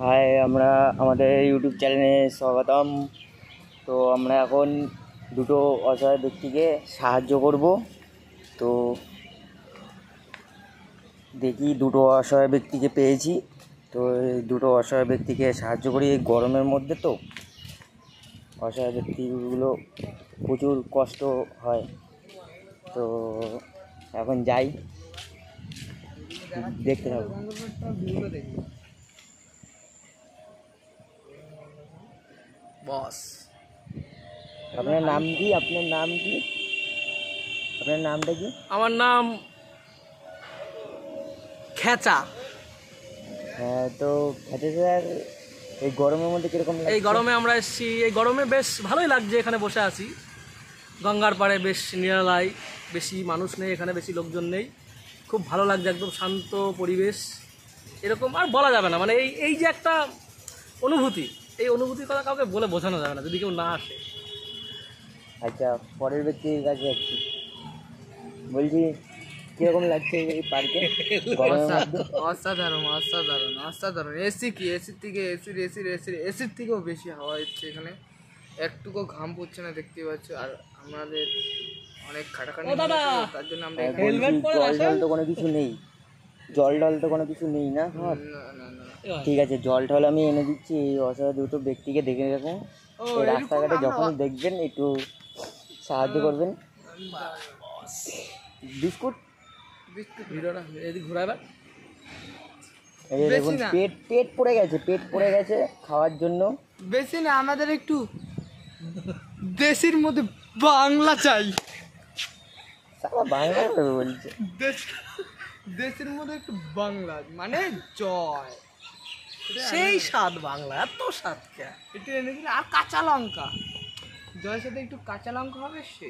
High, আমরা আমাদের YouTube চ্যানেলে স্বাগতম। তো আমরা এখন দুটো অসহায় ব্যক্তিকে সাহায্য করব। তো দেখি, দুটো অসহায় ব্যক্তিকে পেয়েছি। তো এই দুটো অসহায় ব্যক্তিকে সাহায্য করি। এই গরমের মধ্যে তো অসহায় ব্যক্তিগুলো প্রচুর কষ্ট হয়। তো এখন যাই, দেখতে থাকবো। বস, আপনার নাম কি? আপনার নামটা কি? আমার নাম খেচা। হ্যাঁ, তো খেতে স্যার, এই গরমের মধ্যে কিরকম লাগছে? এই গরমে আমরা এসেছি, এই গরমে বেশ ভালোই লাগছে। এখানে বসে আছি গঙ্গার পাড়ে, বেশ নিরালায়, বেশি মানুষ নেই এখানে, বেশি লোকজন নেই, খুব ভালো লাগছে, একদম শান্ত পরিবেশ। এরকম আর বলা যাবে না, মানে এই এই যে একটা অনুভূতি, এই অনুভূতির কথা কাউকে বলে বোঝানো যাবে না যদি কেউ না আসে। আচ্ছা, পরের ব্যক্তির কাছে যাচ্ছি। বলছি, কিরকম লাগছে এই পার্কে গরমের মধ্যে? অসাধারণ অসাধারণ অসাধারণ। এসি কি, এসির থেকেও বেশি হাওয়া হচ্ছে এখানে, একটুকু ঘাম পড়ছে না, দেখতে পাচ্ছ। আর আমাদের অনেক খাটাখাটি তার জন্য আমরা জল টল তো কোনো কিছু নেই, জল টল তো কোনো কিছু নেই না? না না না। ঠিক আছে, জল টল আমি এনে দিচ্ছি। এই অসহায় দুটো ব্যক্তিকে দেখে রাখুন। এই রাস্তাঘাটে যখন দেখবেন একটু সাহায্য করবেন। বিস্কুট ভিডিওটা এদিকে ঘুরাইবার। এই যে দেখুন, পেট পড়ে গেছে খাওয়ার জন্য। বেশি না, আমাদের একটু দেশের মধ্যে বাংলা চাই। সারা বাংলা কথা বলছে। দেশের মধ্যে একটু বাংলা মানে জয়, সেই স্বাদ বাংলা, এত স্বাদ কে! একটু এনে দিলে। আর কাঁচা লঙ্কা, জয়ের সাথে একটু কাঁচা লঙ্কা হবে সে।